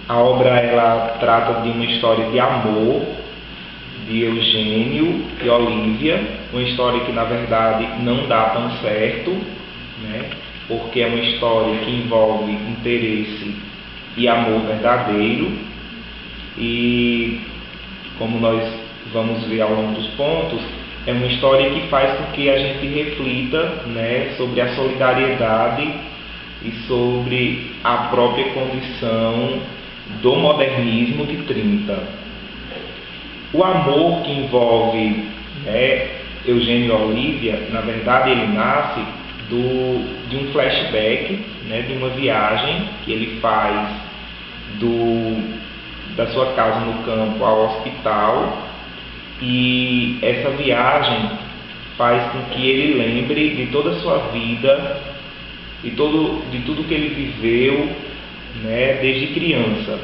A obra ela trata de uma história de amor de Eugênio e Olívia, uma história que na verdade não dá tão certo, né? Porque é uma história que envolve interesse e amor verdadeiro, e como nós vamos ver ao longo dos pontos, é uma história que faz com que a gente reflita, né, sobre a solidariedade e sobre a própria condição do modernismo de 30. O amor que envolve, né, Eugênio e Olívia, na verdade ele nasce de um flashback, né, de uma viagem que ele faz da sua casa no campo ao hospital, e essa viagem faz com que ele lembre de toda a sua vida e de tudo que ele viveu, né, desde criança.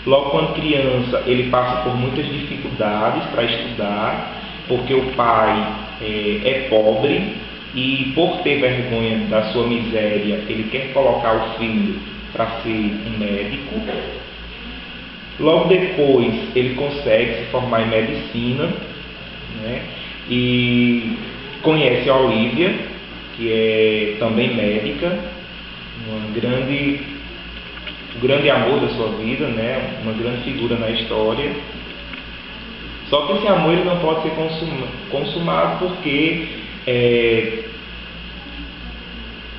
Logo quando criança ele passa por muitas dificuldades para estudar, porque o pai é pobre e por ter vergonha da sua miséria ele quer colocar o filho para ser um médico. Logo depois ele consegue se formar em medicina, né, e conhece a Olívia, que é também médica, o grande amor da sua vida, né, uma grande figura na história. Só que esse amor ele não pode ser consumado porque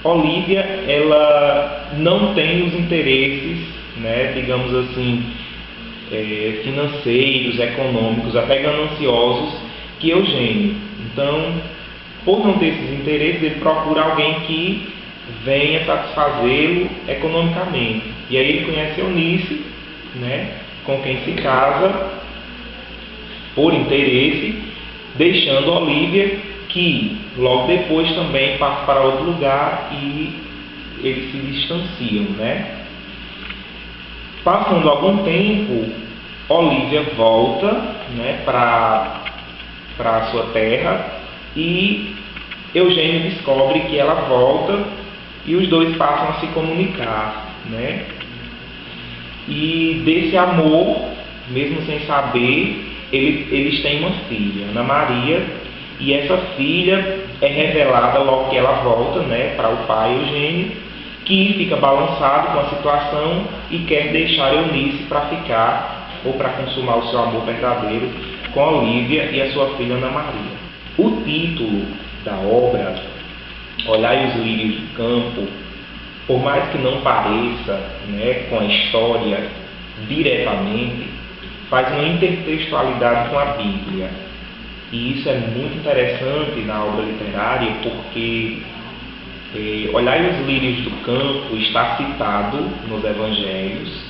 Olívia ela não tem os interesses, né, digamos assim, financeiros, econômicos, até gananciosos que Eugênio. Então, por não ter esses interesses, ele procura alguém que venha satisfazê-lo economicamente. E aí ele conhece Eunice, né, com quem se casa por interesse, deixando Olívia, que logo depois também passa para outro lugar e eles se distanciam, né? Passando algum tempo, Olívia volta, né, para a sua terra, e Eugênio descobre que ela volta e os dois passam a se comunicar, né? E desse amor, mesmo sem saber, eles têm uma filha, Ana Maria, e essa filha é revelada logo que ela volta, né, para o pai Eugênio, que fica balançado com a situação e quer deixar Eunice para ficar ou para consumar o seu amor verdadeiro com a Olívia e a sua filha Ana Maria. O título da obra, Olhai os Lírios do Campo, por mais que não pareça, né, com a história diretamente, faz uma intertextualidade com a Bíblia. E isso é muito interessante na obra literária, porque Olhai os lírios do campo está citado nos evangelhos,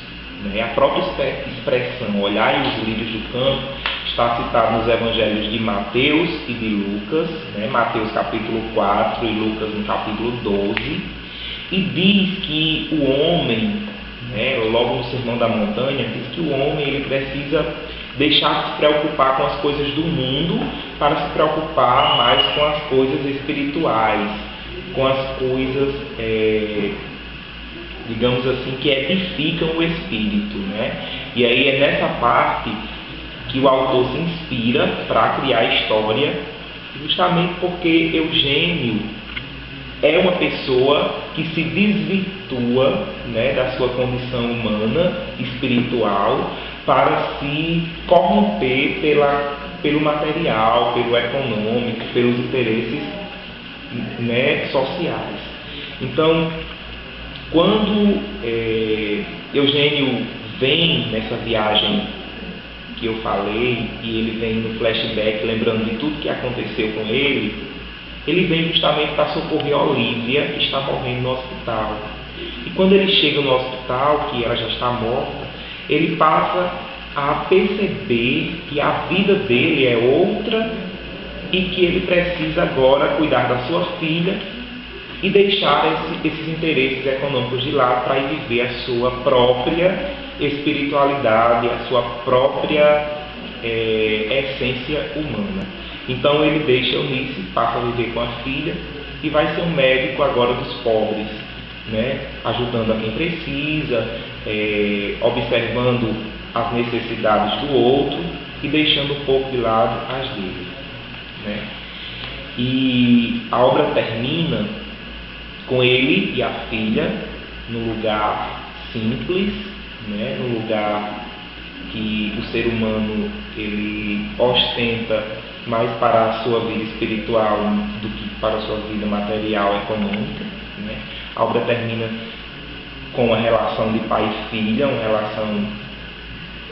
né? A própria expressão Olhai os lírios do campo está citado nos evangelhos de Mateus e de Lucas, né? Mateus capítulo 4 e Lucas no capítulo 12, e diz que o homem, né, logo no Sermão da Montanha, diz que o homem ele precisa deixar de se preocupar com as coisas do mundo para se preocupar mais com as coisas espirituais, com as coisas, digamos assim, que edificam o espírito, né? E aí é nessa parte que o autor se inspira para criar a história, justamente porque Eugênio é uma pessoa que se desvirtua, né, da sua condição humana, espiritual, para se corromper pelo material, pelo econômico, pelos interesses, né, sociais. Então, quando Eugênio vem nessa viagem que eu falei, e ele vem no flashback lembrando de tudo que aconteceu com ele vem justamente para socorrer a Olívia, que está morrendo no hospital. E quando ele chega no hospital, que ela já está morta, ele passa a perceber que a vida dele é outra e que ele precisa agora cuidar da sua filha e deixar esses interesses econômicos de lado para ir viver a sua própria espiritualidade, a sua própria essência humana. Então ele deixa Eunice, passa a viver com a filha e vai ser um médico agora dos pobres, né? Ajudando a quem precisa, observando as necessidades do outro e deixando um pouco de lado as dele, né? E a obra termina com ele e a filha num lugar simples, né? Num lugar que o ser humano ele ostenta mais para a sua vida espiritual do que para a sua vida material e econômica, né? A obra termina com uma relação de pai e filha, uma relação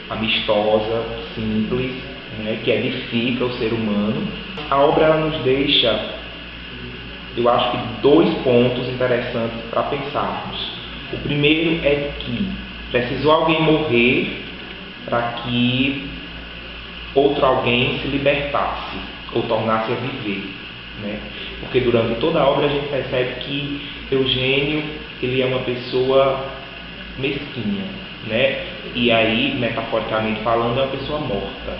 amistosa, simples, né? Que edifica o ser humano. A obra nos deixa, eu acho que, 2 pontos interessantes para pensarmos. O primeiro é que precisou alguém morrer para que outro alguém se libertasse ou tornasse a viver, né? Porque durante toda a obra a gente percebe que Eugênio ele é uma pessoa mesquinha, né? E aí, metaforicamente falando, é uma pessoa morta.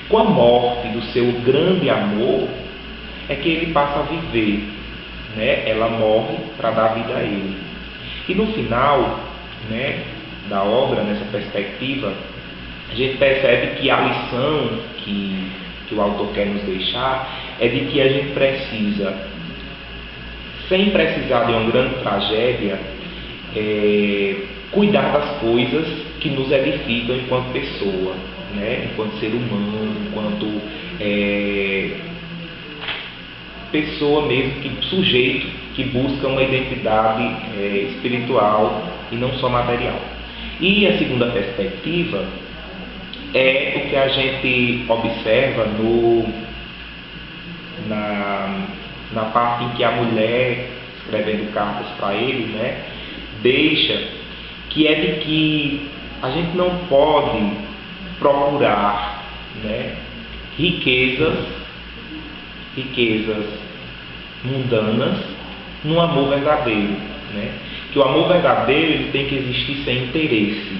Com a morte do seu grande amor é que ele passa a viver, né? Ela morre para dar vida a ele. E no final, né, da obra, nessa perspectiva, a gente percebe que a lição que o autor quer nos deixar é de que a gente precisa, sem precisar de uma grande tragédia, cuidar das coisas que nos edificam enquanto pessoa, né? Enquanto ser humano, enquanto pessoa mesmo, sujeito que busca uma identidade espiritual e não só material. E a segunda perspectiva é o que a gente observa na parte em que a mulher, escrevendo cartas para ele, né, deixa, que é de que a gente não pode procurar, né, riquezas mundanas num amor verdadeiro, né? Que o amor verdadeiro ele tem que existir sem interesse,